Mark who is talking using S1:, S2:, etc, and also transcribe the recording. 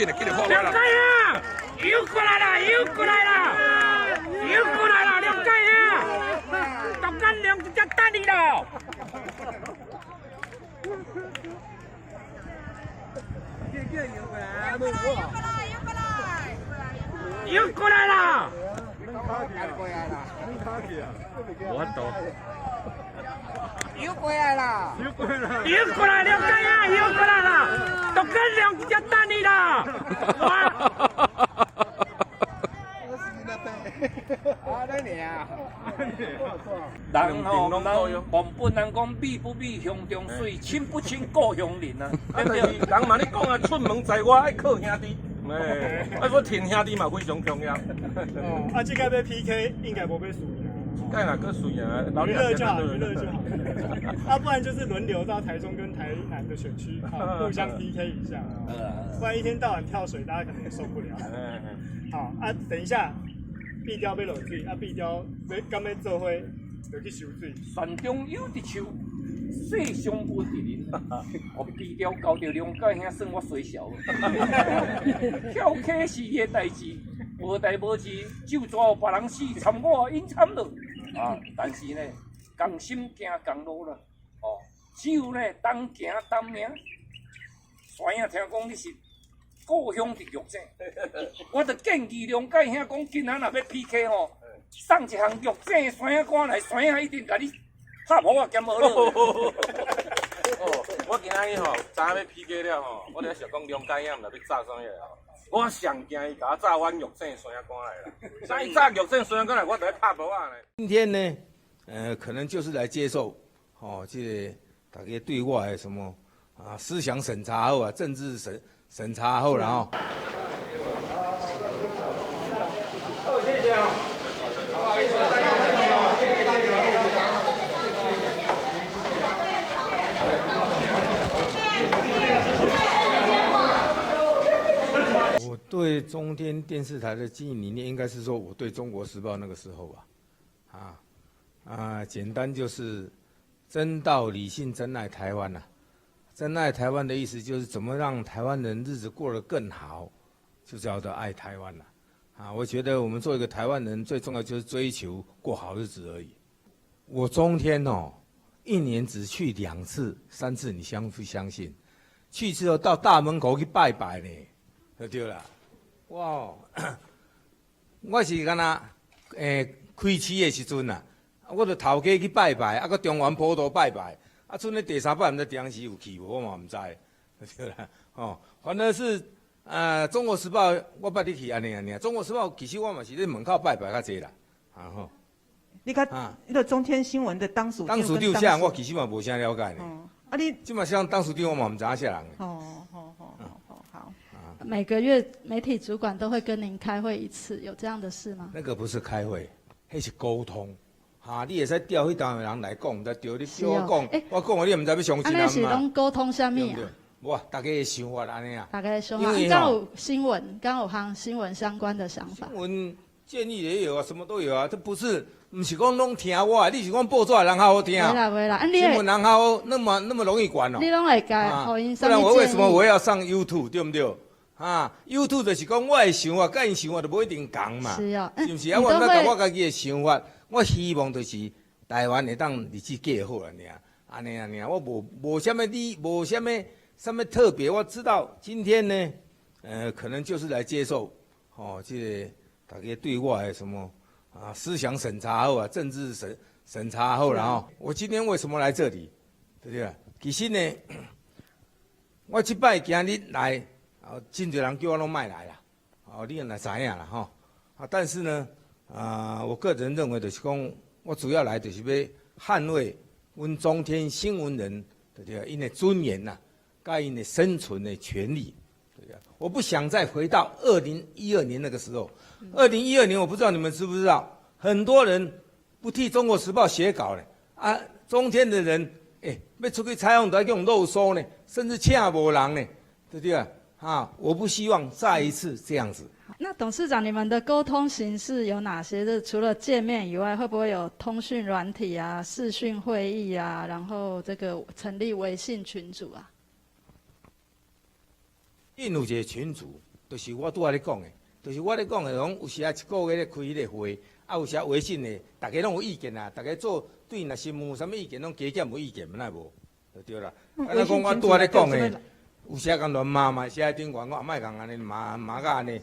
S1: 紧的，紧的破
S2: 了解啊！又过来了，又过来了，又过来了，了解啊！大家两只等你了。又过来了！我懂。
S3: 又回来了，
S2: 又过来了，解啊！又过来了，大家两只等你了。哇！
S4: 人吼，人原本人讲米不米乡中水，亲不亲故乡人啊。
S1: 人嘛，你讲啊，出门在外爱靠兄弟，哎，啊，我挺兄弟嘛非常重要。
S5: 哦，啊，这个要 PK 应该不会输赢。
S1: 该哪个输赢啊？
S5: 娱乐就好，娱乐就好。啊，不然就是轮流到台中跟台南的选区，互相 PK 一下。不然一天到晚跳水，大家可能也受不了。好啊，等一下，碧雕要落水，啊，碧雕要刚要做伙，就去收水。
S4: 山中有一树，世上无一人。我低调交着谅解兄，算我衰小。跳客是伊的代志，无代无志，就抓别人死，参我因惨了。啊，但是呢，共心行共路啦。哦，只有呢，当行当命。山影听讲你是故乡的玉井，我就建议谅解兄讲，今仔若要 PK 吼，送一项玉井山影歌来，山影一定甲你拍好啊，兼好咯。
S1: 哦，我今仔日吼，昨要 PK 了吼，我咧想讲梁家燕若要炸啥嘢吼，我上惊伊甲我炸阮玉井山影歌来啦。再炸玉井山影歌来，我就要拍无啊呢。
S6: 今天呢，可能就是来接受，这个大家对我的什么啊思想审查后啊，政治审查后，然后。
S4: 谢谢啊。不好意思，谢谢大家。
S6: 我对中天电视台的经营理念，应该是说我对中国时报那个时候吧，简单就是真道理性真爱台湾呐、真爱台湾的意思就是怎么让台湾人日子过得更好，就叫做爱台湾呐、我觉得我们做一个台湾人，最重要就是追求过好日子而已。我中天一年只去2次、3次，你相不相信？去之后到大门口去拜拜呢，就对了。哇，我是干那开市的时阵啊，我就头家去拜拜，啊，搁中原普渡拜拜，啊，剩咧第3摆毋知当时有去无，我嘛毋知，对啦。反正是中国时报我捌你去安尼啊，中国时报其实我嘛是咧门口拜拜较济啦，
S7: 你看，那个中天新闻的当属
S6: 长啥，我其实嘛无啥了解呢。你即嘛像当属长，我嘛毋知影啥人。
S7: 好。
S8: 每个月媒体主管都会跟您开会1次，有这样的事吗？
S6: 那个不是开会，那是沟通。你会使调迄单人来讲，再调你叫我讲，我讲你毋知要相信人嘛？
S8: 安尼是拢沟通啥物啊？
S6: 哇，大家的想法安尼啊。
S8: 大家的想法，刚有新闻，刚有行新闻相关的想法。
S6: 新闻建议也有啊，什么都有啊，这不是是讲拢听我，你是讲报纸的人好好听。
S8: 没啦，
S6: 新闻人好那么容易管哦。
S8: 你拢会改，
S6: 不然我为什么我要上 YouTube 对不对？YouTube 就是讲我的想法，跟因想法就不一定共嘛。
S8: 是哦，
S6: 是不是？我要讲我家己的想法，我希望就是台湾会当日子过好安尼啊，我无什么什么特别。我知道今天呢，可能就是来接受这个大家对我的什么思想审查后啊，政治审查后，然后我今天为什么来这里，对不对？其实呢，我这摆今日来，真多人叫我拢莫来啦，你也知影啦但是呢，我个人认为就是讲，我主要来就是要捍卫阮中天新闻人，对不对？因的尊严呐，甲因的生存的权利。我不想再回到2012年那个时候。2012年我不知道你们知不知道，很多人不替《中国时报》写稿呢，中天的人要出去采访都要用漏收呢，甚至请无人呢，对不对我不希望再一次这样子。
S8: 那董事长，你们的沟通形式有哪些？除了见面以外，会不会有通讯软体啊、视讯会议啊，然后这个成立微信群组啊？
S6: 印有一个群组，就是我拄仔咧讲的，就是我咧讲的，讲有时啊一个月咧开迄个会，啊有时啊微信的，大家拢有意见啊，大家做对若新闻有啥物意见，拢加减有意见，哪会无？就对啦。啊，咱讲我拄仔咧讲的，有时啊共乱骂嘛，时啊顶悬我莫共安尼骂甲安尼。